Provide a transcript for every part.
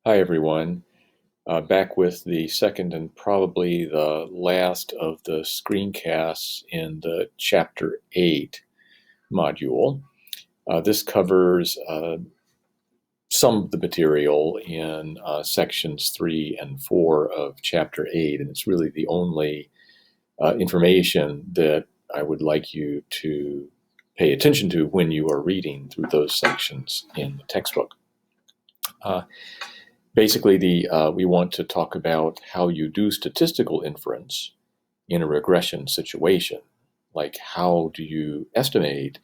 Hi, everyone. Back with the second and probably the last of the screencasts in the Chapter 8 module. This covers some of the material in sections 3 and 4 of Chapter 8, and it's really the only information that I would like you to pay attention to when you are reading through those sections in the textbook. Basically, we want to talk about how you do statistical inference in a regression situation. Like, how do you estimate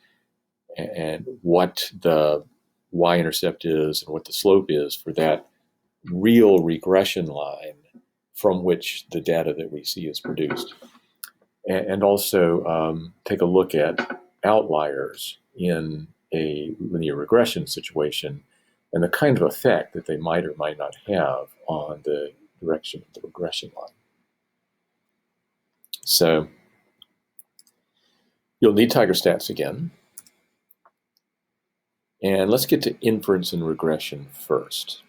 and what the y-intercept is and what the slope is for that real regression line from which the data that we see is produced. And also take a look at outliers in a linear regression situation and the kind of effect that they might or might not have on the direction of the regression line. So you'll need tiger stats again. And let's get to inference and regression first.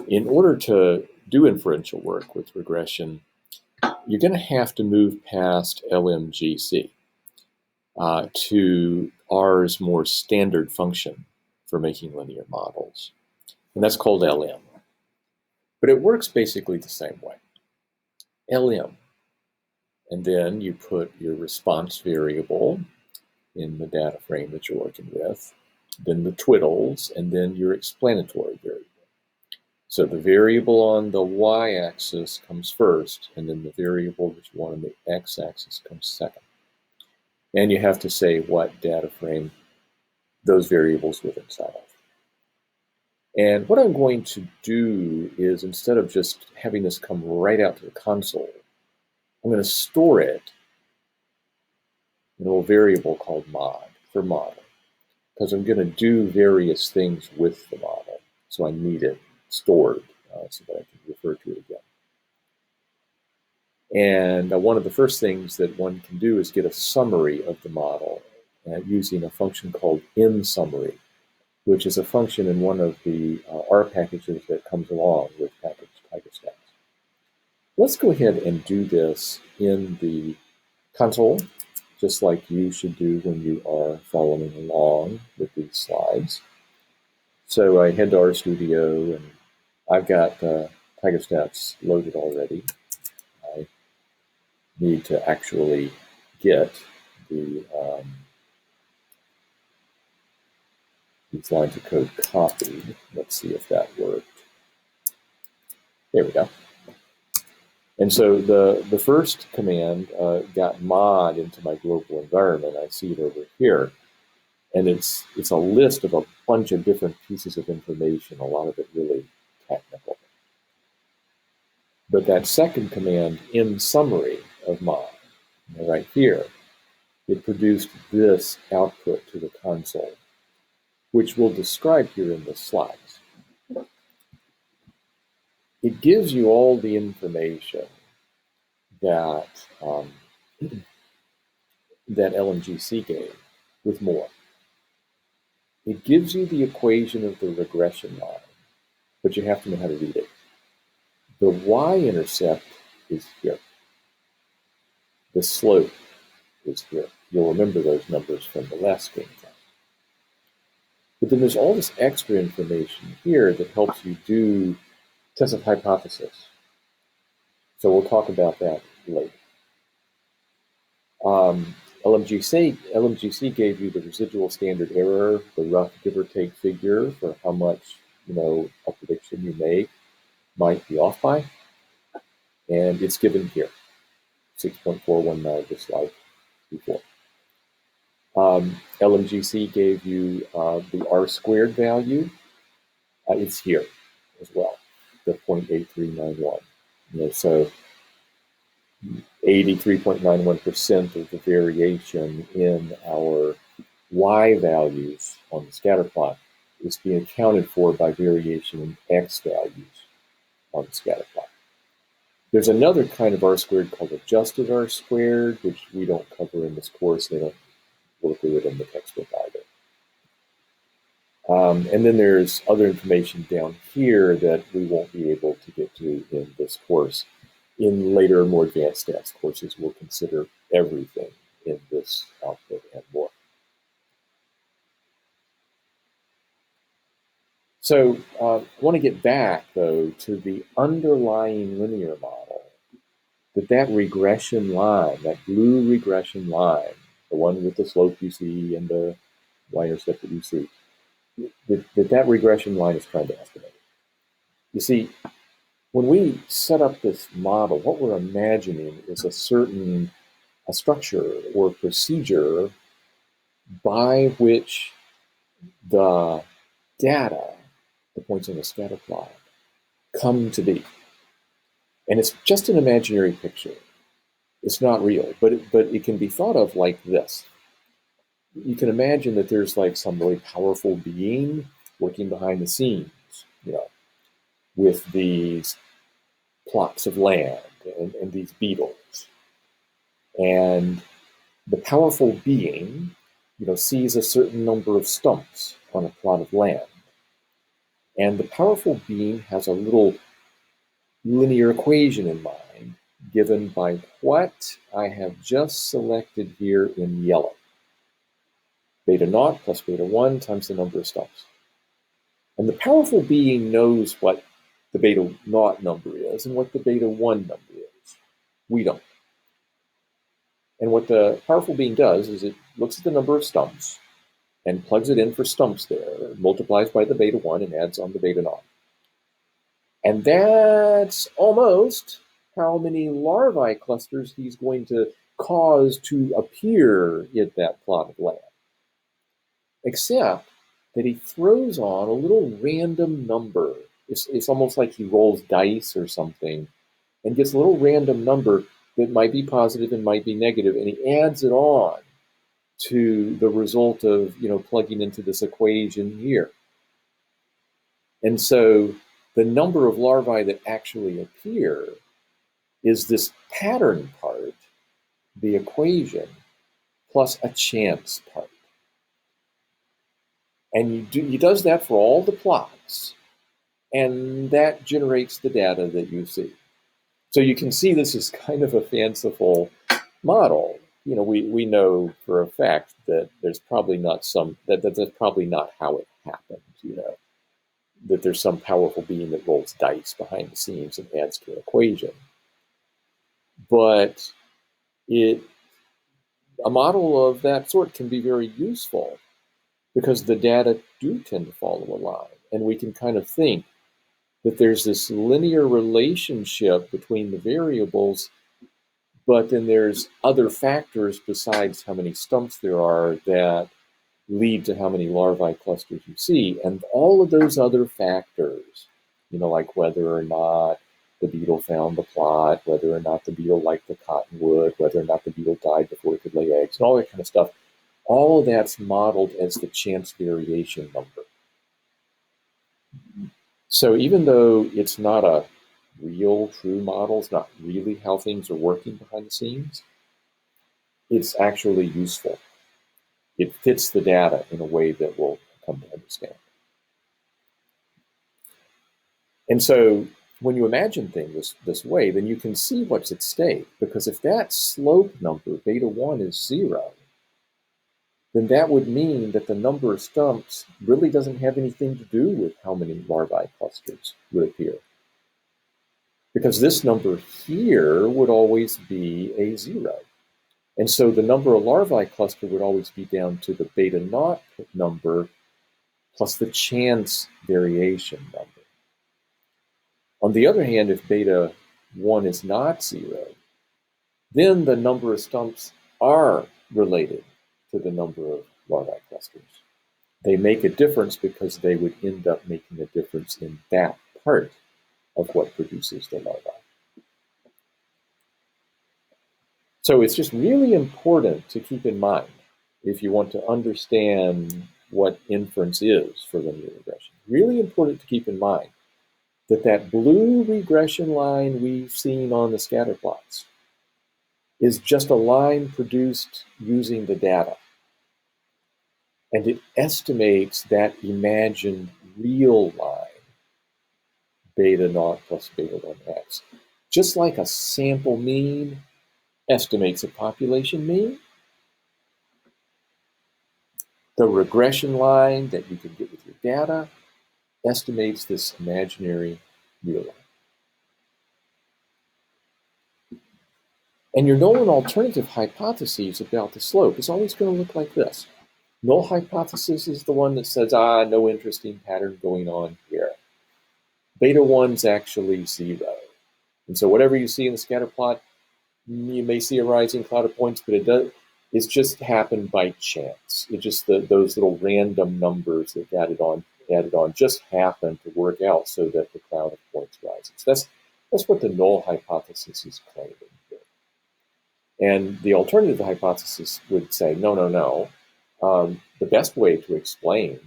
In order to do inferential work with regression, you're going to have to move past LMGC to R's more standard function for making linear models. And that's called LM. But it works basically the same way. LM. And then you put your response variable in the data frame that you're working with, then the twiddles, and then your explanatory variable. So the variable on the y-axis comes first, and then the variable that you want on the x-axis comes second. And you have to say what data frame those variables live inside of. And what I'm going to do is, instead of just having this come right out to the console, I'm going to store it in a little variable called mod, for model, because I'm going to do various things with the model. So I need it stored so that I can refer to it again. And one of the first things that one can do is get a summary of the model using a function called inSummary, which is a function in one of the R packages that comes along with package tigerstats. Let's go ahead and do this in the console, just like you should do when you are following along with these slides. So I head to RStudio, and I've got tigerstats loaded already. I need to actually get the these lines of code copied. Let's see if that worked. There we go. And so the first command got mod into my global environment. I see it over here. And it's a list of a bunch of different pieces of information, a lot of it really technical. But that second command, inSummary of mod, right here, it produced this output to the console, which we'll describe here in the slides. It gives you all the information that that LMGC gave, with more. It gives you the equation of the regression line, but you have to know how to read it. The y-intercept is here. The slope is here. You'll remember those numbers from the last screencast. But then there's all this extra information here that helps you do tests of hypothesis. So we'll talk about that later. LMGC gave you the residual standard error, the rough give or take figure for how much, a prediction you make might be off by. And it's given here, 6.419, just like before. LMGC gave you the R-squared value. It's here as well, the 0.8391. So 83.91% of the variation in our y values on the scatter plot is being accounted for by variation in x values on the scatter plot. There's another kind of R-squared called adjusted R-squared, which we don't cover in this course. They don't work with it in the textbook either. And then there's other information down here that we won't be able to get to in this course. In later, more advanced stats courses, we'll consider everything in this output and more. So I want to get back, though, to the underlying linear model, that regression line, that blue regression line, the one with the slope you see and the y-intercept that you see, that regression line is trying to estimate. You see, when we set up this model, what we're imagining is a structure or procedure by which the data, the points on the scatter plot, come to be. And it's just an imaginary picture. It's not real, but it can be thought of like this. You can imagine that there's like some really powerful being working behind the scenes, with these plots of land and these beetles. And the powerful being, sees a certain number of stumps on a plot of land. And the powerful being has a little linear equation in mind, given by what I have just selected here in yellow. Beta naught plus beta 1 times the number of stumps. And the powerful being knows what the beta naught number is and what the beta 1 number is. We don't. And what the powerful being does is it looks at the number of stumps and plugs it in for stumps there, multiplies by the beta 1 and adds on the beta naught. And that's almost how many larvae clusters he's going to cause to appear in that plot of land. Except that he throws on a little random number. It's almost like he rolls dice or something and gets a little random number that might be positive and might be negative, and he adds it on to the result of plugging into this equation here. And so the number of larvae that actually appear is this pattern part, the equation, plus a chance part. And he does that for all the plots, and that generates the data that you see. So you can see this is kind of a fanciful model. We know for a fact that there's probably not that's probably not how it happened, that there's some powerful being that rolls dice behind the scenes and adds to an equation. But a model of that sort can be very useful because the data do tend to follow a line. And we can kind of think that there's this linear relationship between the variables, but then there's other factors besides how many stumps there are that lead to how many larvae clusters you see. And all of those other factors, like whether or not the beetle found the plot, whether or not the beetle liked the cottonwood, whether or not the beetle died before it could lay eggs, and all that kind of stuff, all of that's modeled as the chance variation number. So even though it's not a real, true model, it's not really how things are working behind the scenes, it's actually useful. It fits the data in a way that we'll come to understand. And so when you imagine things this way, then you can see what's at stake. Because if that slope number, beta 1, is 0, then that would mean that the number of stumps really doesn't have anything to do with how many larvae clusters would appear. Because this number here would always be a 0. And so the number of larvae cluster would always be down to the beta naught number plus the chance variation number. On the other hand, if beta 1 is not 0, then the number of stumps are related to the number of larvae clusters. They make a difference because they would end up making a difference in that part of what produces the larvae. So it's just really important to keep in mind if you want to understand what inference is for linear regression. Really important to keep in mind that blue regression line we've seen on the scatter plots is just a line produced using the data. And it estimates that imagined real line, beta naught plus beta 1x. Just like a sample mean estimates a population mean, the regression line that you can get with your data estimates this imaginary real line. And your null and alternative hypotheses about the slope is always going to look like this. Null hypothesis is the one that says, no interesting pattern going on here. Beta 1's actually 0. And so whatever you see in the scatter plot, you may see a rising cloud of points, but it's just happened by chance. It just those little random numbers that added on just happen to work out so that the cloud of points rises. That's what the null hypothesis is claiming here. And the alternative hypothesis would say, no. The best way to explain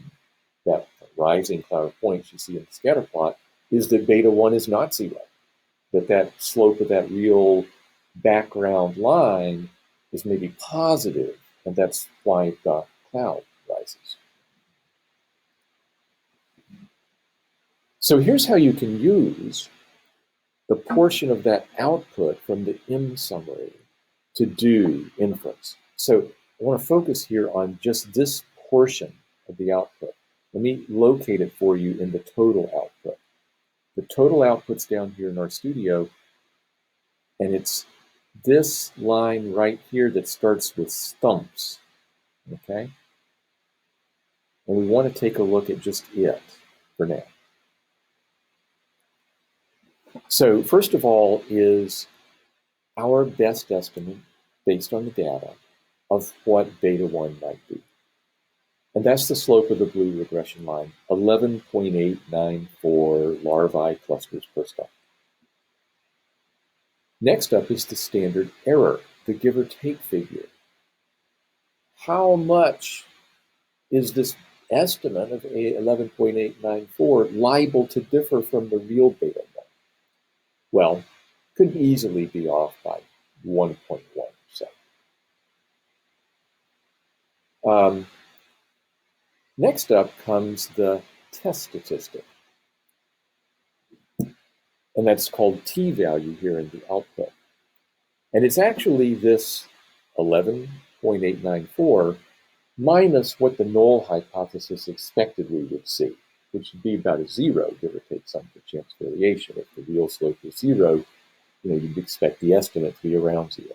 that rising cloud of points you see in the scatter plot is that beta 1 is not 0. That slope of that real background line is maybe positive, and that's why the cloud rises. So here's how you can use the portion of that output from the M summary to do inference. So I want to focus here on just this portion of the output. Let me locate it for you in the total output. The total output's down here in RStudio, and it's this line right here that starts with stumps, okay? And we want to take a look at just it for now. So first of all is our best estimate based on the data of what beta 1 might be. And that's the slope of the blue regression line, 11.894 larvae clusters per stump. Next up is the standard error, the give or take figure. How much is this estimate of 11.894 liable to differ from the real beta 1? Well, could easily be off by 1.1%. Next up comes the test statistic. And that's called t-value here in the output. And it's actually this 11.894 minus what the null hypothesis expected we would see, which would be about a 0, give or take some chance variation. If the real slope is 0, you'd expect the estimate to be around 0.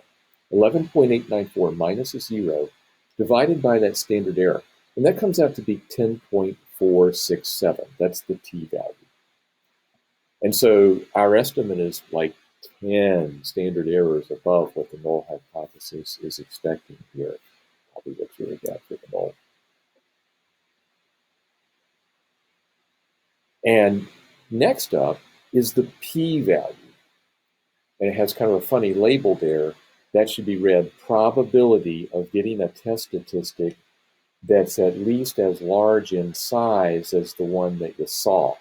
11.894 minus a 0 divided by that standard error. And that comes out to be 10.467. That's the t-value. And so our estimate is like 10 standard errors above what the null hypothesis is expecting here. Probably what's really bad for the null. And next up is the p-value. And it has kind of a funny label there. That should be read probability of getting a test statistic that's at least as large in size as the one that you saw.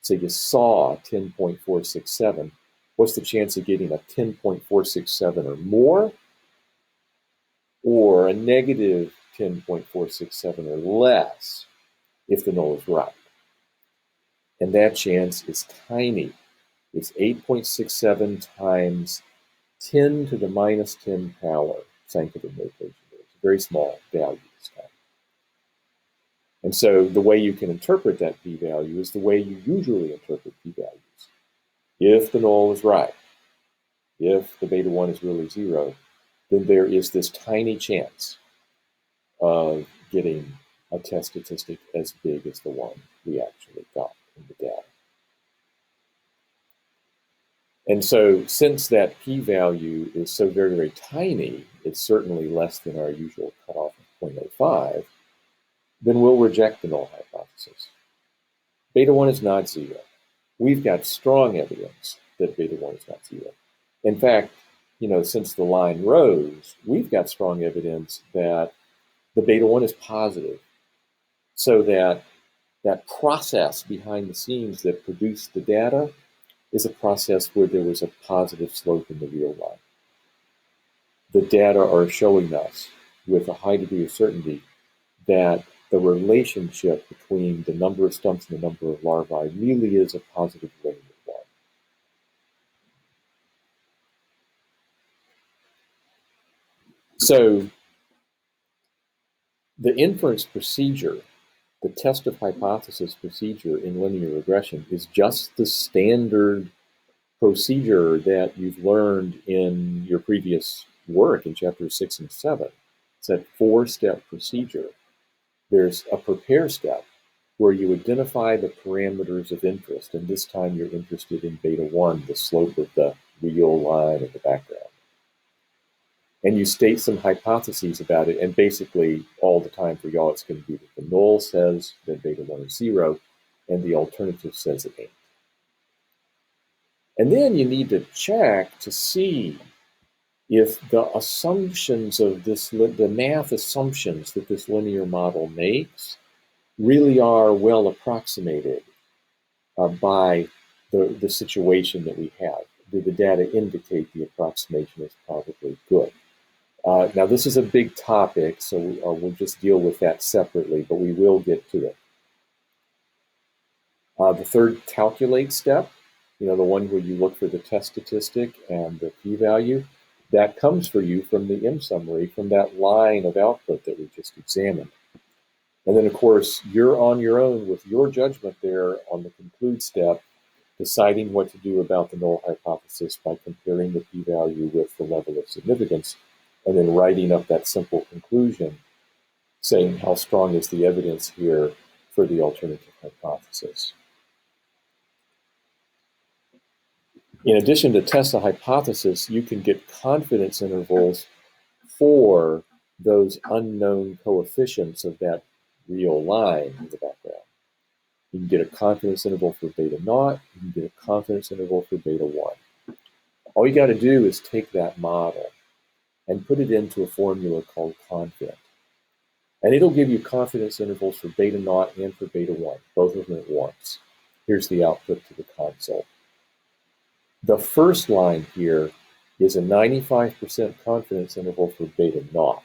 So you saw 10.467. What's the chance of getting a 10.467 or more? Or a negative 10.467 or less if the null is right? And that chance is tiny. It's 8.67 times 10 to the minus 10 power, scientific notation. It's a very small value this time. And so the way you can interpret that p-value is the way you usually interpret p-values. If the null is right, if the beta 1 is really 0, then there is this tiny chance of getting a test statistic as big as the one we actually got in the data. And so since that p-value is so very, very tiny, it's certainly less than our usual cutoff of 0.05, then we'll reject the null hypothesis. Beta 1 is not 0. We've got strong evidence that beta 1 is not 0. In fact, since the line rose, we've got strong evidence that the beta 1 is positive, so that process behind the scenes that produced the data is a process where there was a positive slope in the real line. The data are showing us with a high degree of certainty that the relationship between the number of stumps and the number of larvae really is a positive linear one. So the inference procedure, the test of hypothesis procedure in linear regression, is just the standard procedure that you've learned in your previous work in chapters 6 and 7. It's that 4-step procedure. There's a prepare step where you identify the parameters of interest, and this time you're interested in beta 1, the slope of the real line of the background. And you state some hypotheses about it, and basically all the time for y'all it's going to be that the null says that beta 1 is 0, and the alternative says it ain't. And then you need to check to see if the assumptions of this, the math assumptions that this linear model makes really are well approximated by the situation that we have. Do the data indicate the approximation is probably good? Now, this is a big topic, so we'll just deal with that separately, but we will get to it. The third calculate step, the one where you look for the test statistic and the p-value, that comes for you from the M-summary, from that line of output that we just examined. And then, of course, you're on your own with your judgment there on the conclude step, deciding what to do about the null hypothesis by comparing the p-value with the level of significance, and then writing up that simple conclusion, saying how strong is the evidence here for the alternative hypothesis. In addition to test the hypothesis, you can get confidence intervals for those unknown coefficients of that real line in the background. You can get a confidence interval for beta naught, you can get a confidence interval for beta 1. All you got to do is take that model and put it into a formula called confident. And it'll give you confidence intervals for beta naught and for beta 1, both of them at once. Here's the output to the console. The first line here is a 95% confidence interval for beta naught.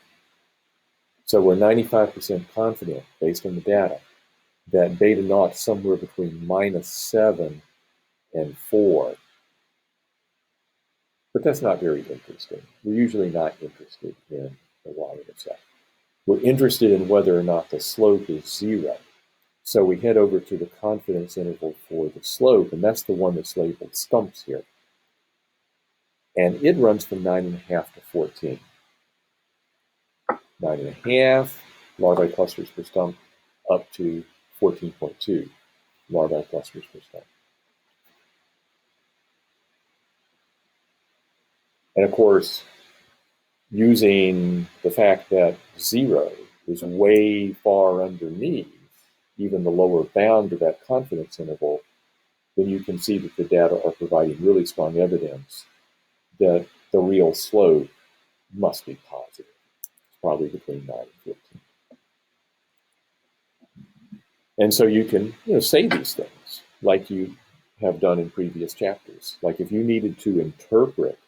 So we're 95% confident, based on the data, that beta naught is somewhere between -7 and 4. But that's not very interesting. We're usually not interested in the y-intercept. We're interested in whether or not the slope is 0. So we head over to the confidence interval for the slope, and that's the one that's labeled stumps here. And it runs from 9.5 to 14. 9.5 larvae clusters per stump up to 14.2 larvae clusters per stump. And of course, using the fact that 0 is way far underneath even the lower bound of that confidence interval, then you can see that the data are providing really strong evidence that the real slope must be positive. It's probably between 9 and 14. And so you can say these things like you have done in previous chapters. Like if you needed to interpret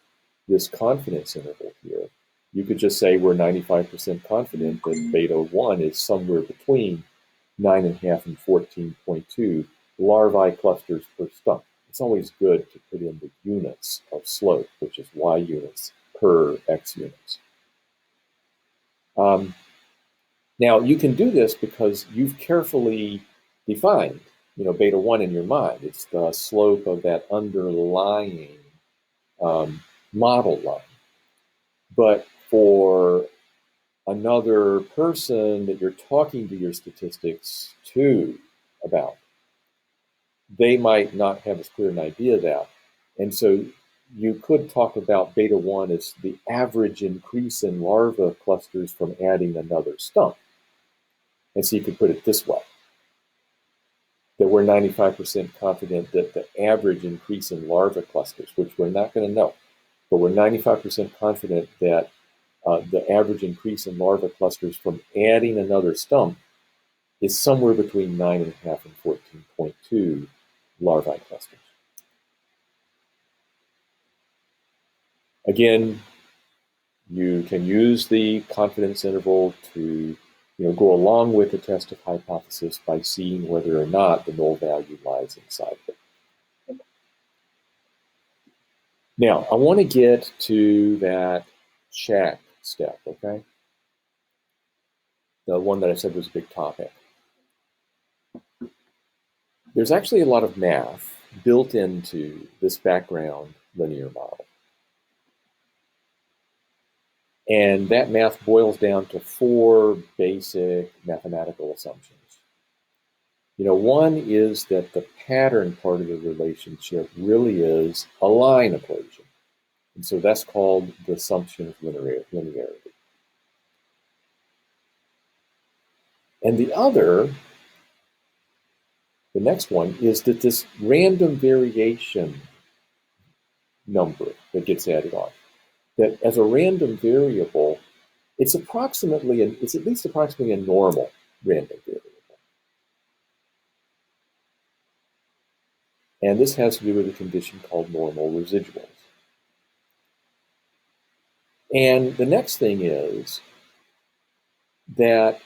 this confidence interval here, you could just say we're 95% confident that beta 1 is somewhere between 9.5 and 14.2 larvae clusters per stump. It's always good to put in the units of slope, which is y units per x units. Now, you can do this because you've carefully defined, beta 1 in your mind. It's the slope of that underlying model line. But for another person that you're talking to your statistics to about, they might not have as clear an idea of that. And so you could talk about beta 1 as the average increase in larva clusters from adding another stump. And so you could put it this way, that we're 95% confident that the average increase in larva clusters, which we're not going to know, but we're 95% confident that the average increase in larva clusters from adding another stump is somewhere between 9.5 and 14.2 larvae clusters. Again, you can use the confidence interval to go along with the test of hypothesis by seeing whether or not the null value lies inside of it. Now, I want to get to that check step, okay? The one that I said was a big topic. There's actually a lot of math built into this background linear model. And that math boils down to 4 basic mathematical assumptions. One is that the pattern part of the relationship really is a line equation. And so that's called the assumption of linearity. And the next one, is that this random variation number that gets added on, that as a random variable, it's at least approximately a normal random variable. And this has to do with a condition called normal residuals. And the next thing is that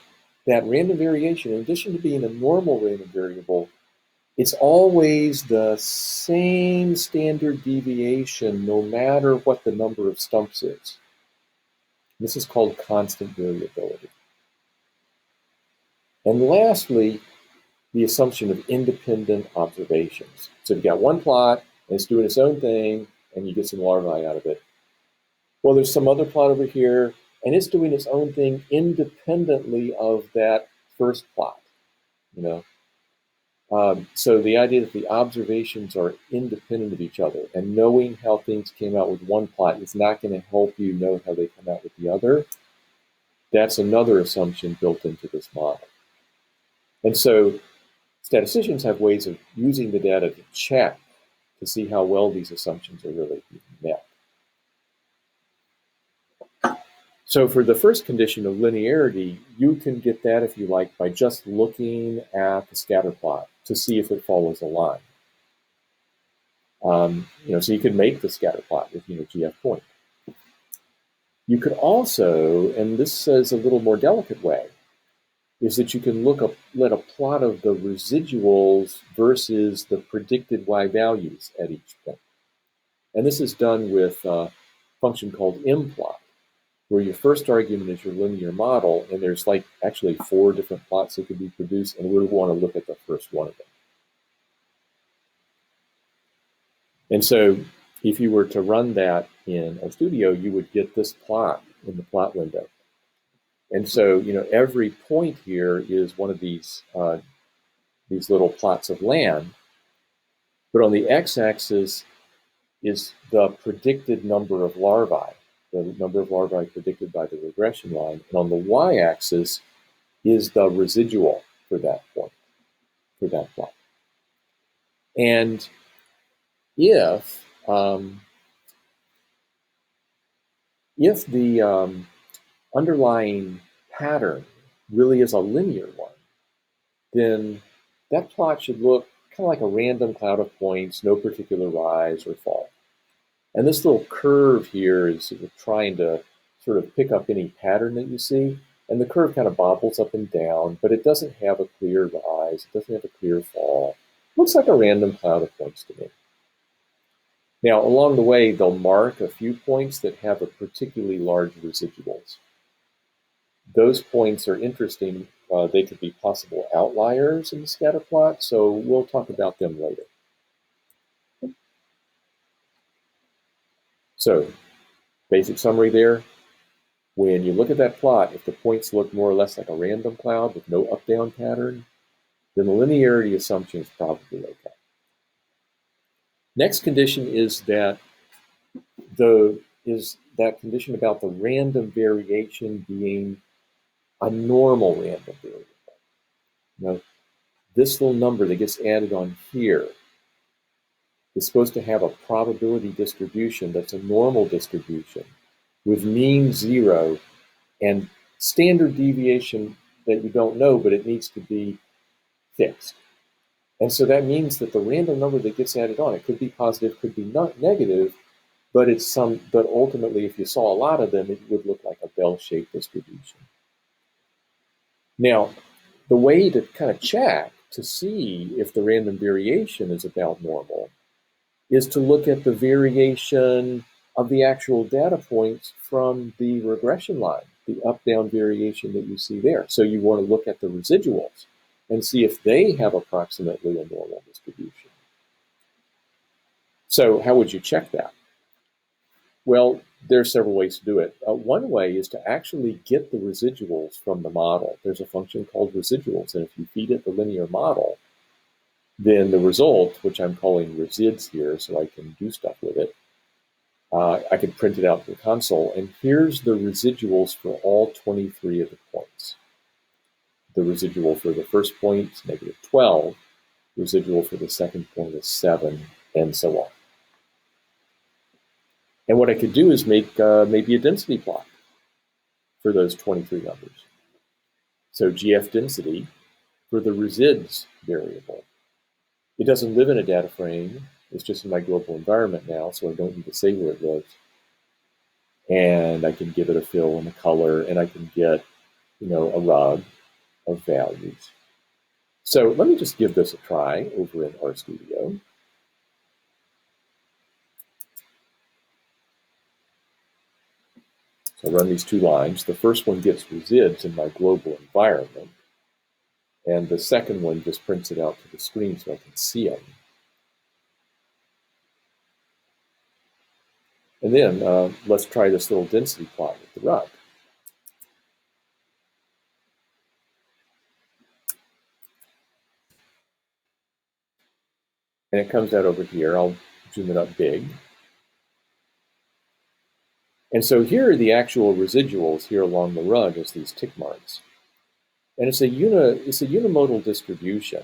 random variation, in addition to being a normal random variable, it's always the same standard deviation no matter what the number of stumps is. This is called constant variability. And lastly, the assumption of independent observations. So you've got one plot, and it's doing its own thing, and you get some larvae out of it. Well, there's some other plot over here, and it's doing its own thing independently of that first plot. So the idea that the observations are independent of each other, and knowing how things came out with one plot is not going to help you know how they come out with the other. That's another assumption built into this model. And so statisticians have ways of using the data to check to see how well these assumptions are really being met. So for the first condition of linearity, you can get that, if you like, by just looking at the scatter plot to see if it follows a line. So you can make the scatter plot with GF point. You could also, and this is a little more delicate way, is that you can let a plot of the residuals versus the predicted y values at each point. And this is done with a function called mplot, where your first argument is your linear model, and there's actually 4 different plots that could be produced, and we want to look at the first one of them. And so if you were to run that in RStudio, you would get this plot in the plot window. And so, every point here is one of these little plots of land, but on the x-axis is the predicted number of larvae, the number of larvae predicted by the regression line, and on the y-axis is the residual for that point, for that plot. And if the underlying pattern really is a linear one, then that plot should look kind of like a random cloud of points, no particular rise or fall. And this little curve here is trying to sort of pick up any pattern that you see. And the curve kind of bobbles up and down, but it doesn't have a clear rise. It doesn't have a clear fall. It looks like a random cloud of points to me. Now, along the way, they'll mark a few points that have a particularly large residuals. Those points are interesting. They could be possible outliers in the scatter plot, so we'll talk about them later. So, basic summary there. When you look at that plot, if the points look more or less like a random cloud with no up-down pattern, then the linearity assumption is probably okay. Next condition is that condition about the random variation being a normal random variable. This little number that gets added on here is supposed to have a probability distribution that's a normal distribution with mean 0 and standard deviation that you don't know, but it needs to be fixed. And so that means that the random number that gets added on, it could be positive, could be not negative, but but ultimately, if you saw a lot of them, it would look like a bell-shaped distribution. Now, the way to kind of check to see if the random variation is about normal is to look at the variation of the actual data points from the regression line, the up-down variation that you see there. So you want to look at the residuals and see if they have approximately a normal distribution. So how would you check that? Well, there are several ways to do it. One way is to actually get the residuals from the model. There's a function called residuals, and if you feed it the linear model, then the result, which I'm calling resids here so I can do stuff with it, I can print it out to the console, and here's the residuals for all 23 of the points. The residual for the first point is -12, residual for the second point is 7, and so on. And what I could do is make maybe a density plot for those 23 numbers. So GF density for the resids variable. It doesn't live in a data frame. It's just in my global environment now, so I don't need to say where it lives. And I can give it a fill and a color, and I can get, a rug of values. So let me just give this a try over in RStudio. So I run these two lines. The first one gets resids in my global environment, and the second one just prints it out to the screen so I can see them. And then let's try this little density plot with the rug. And it comes out over here. I'll zoom it up big. And so here are the actual residuals here along the rug as these tick marks. And it's a unimodal distribution,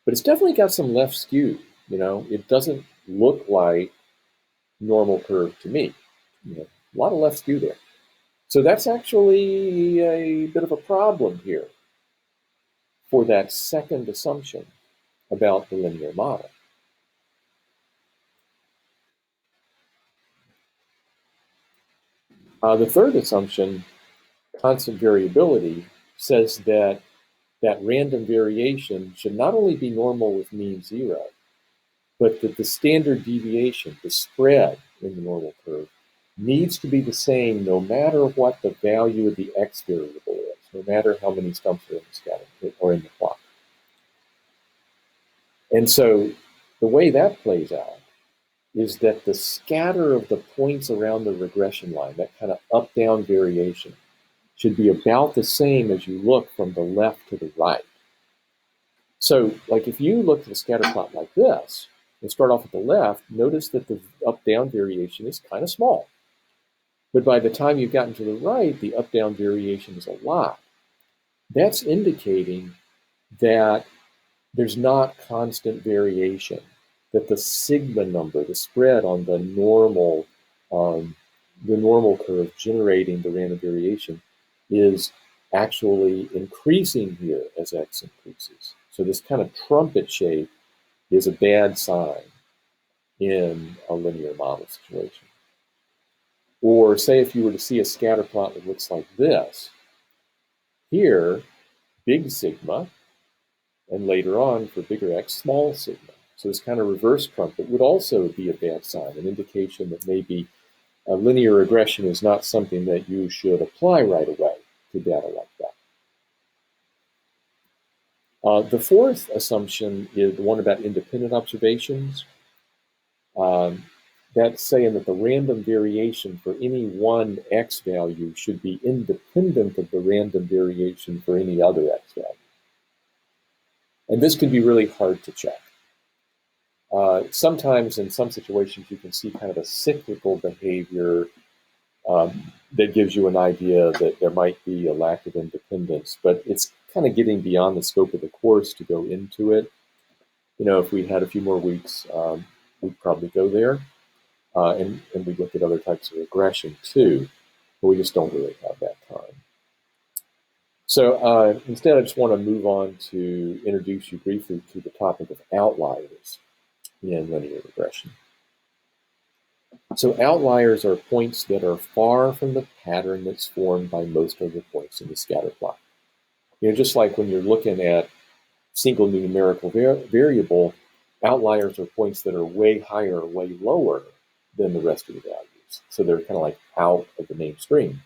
but it's definitely got some left skew. It doesn't look like normal curve to me. A lot of left skew there. So that's actually a bit of a problem here for that second assumption about the linear model. The third assumption, constant variability, says that random variation should not only be normal with mean 0, but that the standard deviation, the spread in the normal curve, needs to be the same no matter what the value of the x variable is, no matter how many stumps are in the scatter or in the plot. And so the way that plays out is that the scatter of the points around the regression line, that kind of up-down variation, should be about the same as you look from the left to the right. So, like if you look at a scatter plot like this and start off at the left, notice that the up-down variation is kind of small. But by the time you've gotten to the right, the up-down variation is a lot. That's indicating that there's not constant variation, that the sigma number, the spread on the normal curve generating the random variation, is actually increasing here as x increases. So this kind of trumpet shape is a bad sign in a linear model situation. Or say if you were to see a scatter plot that looks like this, here, big sigma, and later on for bigger x, small sigma. So this kind of reverse trumpet would also be a bad sign, an indication that maybe a linear regression is not something that you should apply right away to data like that. The fourth assumption is the one about independent observations. That's saying that the random variation for any one x value should be independent of the random variation for any other x value. And this can be really hard to check. Sometimes in some situations you can see kind of a cyclical behavior that gives you an idea that there might be a lack of independence, but it's kind of getting beyond the scope of the course to go into it. If we had a few more weeks, we'd probably go there. And we'd look at other types of regression too, but we just don't really have that time. So instead, I just want to move on to introduce you briefly to the topic of outliers in linear regression. So outliers are points that are far from the pattern that's formed by most of the points in the scatter plot. Just like when you're looking at single numerical variable, outliers are points that are way higher, way lower than the rest of the values. So they're kind of like out of the mainstream.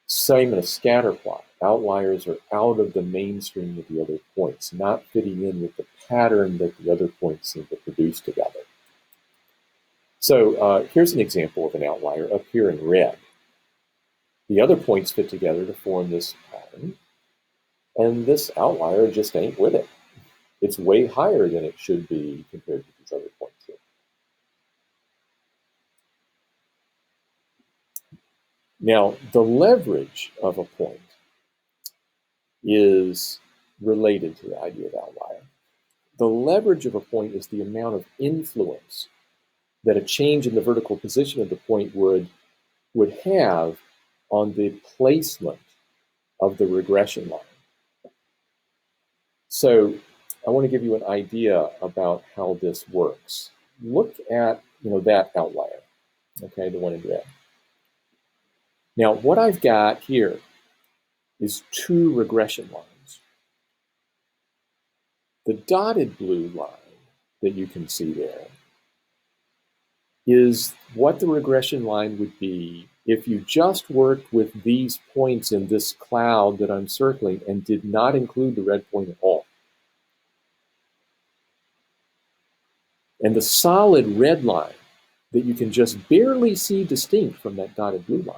Same in a scatter plot. Outliers are out of the mainstream of the other points, not fitting in with the pattern that the other points seem to produce together. So here's an example of an outlier up here in red. The other points fit together to form this pattern, and this outlier just ain't with it. It's way higher than it should be compared to these other points here. Now, the leverage of a point is related to the idea of outlier. The leverage of a point is the amount of influence that a change in the vertical position of the point would have on the placement of the regression line. So I want to give you an idea about how this works. Look at that outlier, okay, the one in red. Now, what I've got here is two regression lines. The dotted blue line that you can see there is what the regression line would be if you just worked with these points in this cloud that I'm circling and did not include the red point at all. And the solid red line that you can just barely see distinct from that dotted blue line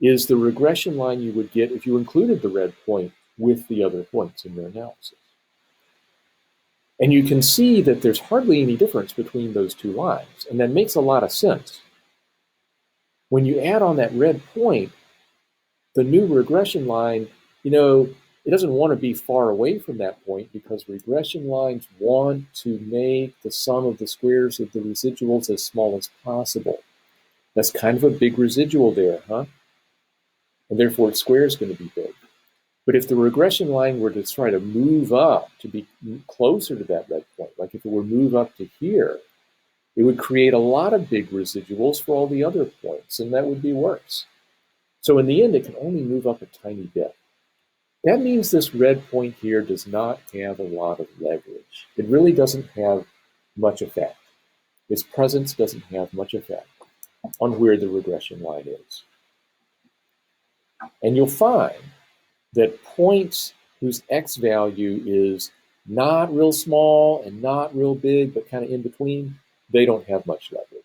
is the regression line you would get if you included the red point with the other points in your analysis. And you can see that there's hardly any difference between those two lines, and that makes a lot of sense. When you add on that red point, the new regression line, it doesn't want to be far away from that point because regression lines want to make the sum of the squares of the residuals as small as possible. That's kind of a big residual there, huh? And therefore its square is going to be big. But if the regression line were to try to move up to be closer to that red point, like if it were to move up to here, it would create a lot of big residuals for all the other points, and that would be worse. So in the end, it can only move up a tiny bit. That means this red point here does not have a lot of leverage. It really doesn't have much effect. Its presence doesn't have much effect on where the regression line is. And you'll find that points whose x value is not real small and not real big, but kind of in between, they don't have much leverage.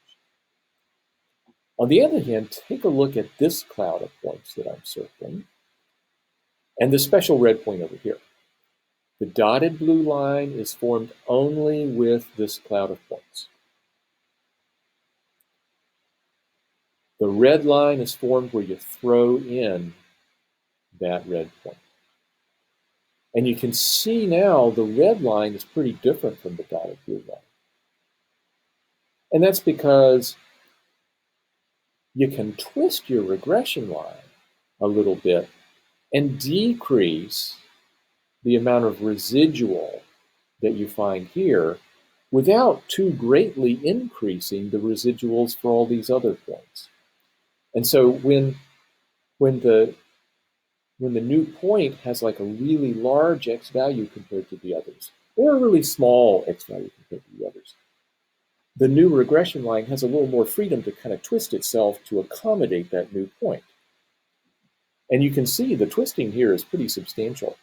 On the other hand, take a look at this cloud of points that I'm circling, and the special red point over here. The dotted blue line is formed only with this cloud of points. The red line is formed where you throw in that red point. And you can see now the red line is pretty different from the dotted blue line. And that's because you can twist your regression line a little bit and decrease the amount of residual that you find here without too greatly increasing the residuals for all these other points. And so when the new point has like a really large x value compared to the others, or a really small x value compared to the others, the new regression line has a little more freedom to kind of twist itself to accommodate that new point. And you can see the twisting here is pretty substantial.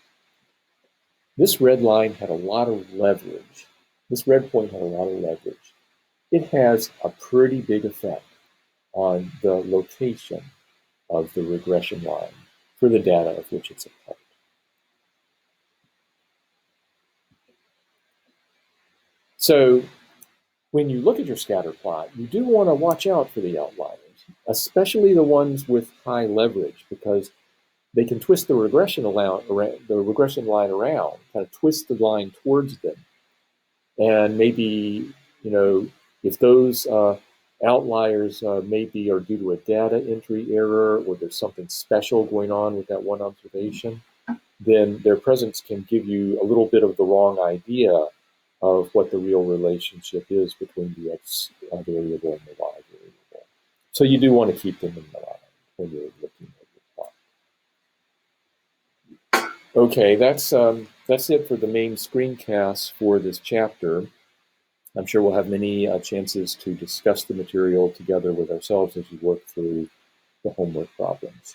This red line had a lot of leverage. This red point had a lot of leverage. It has a pretty big effect on the location of the regression line for the data of which it's a part. So when you look at your scatter plot, you do want to watch out for the outliers, especially the ones with high leverage, because they can twist the regression line around, kind of twist the line towards them. And maybe, if those outliers maybe are due to a data entry error, or there's something special going on with that one observation, then their presence can give you a little bit of the wrong idea of what the real relationship is between the x variable and the y variable. So you do want to keep them in mind when you're looking at your plot. Okay, that's it for the main screencast for this chapter. I'm sure we'll have many chances to discuss the material together with ourselves as we work through the homework problems.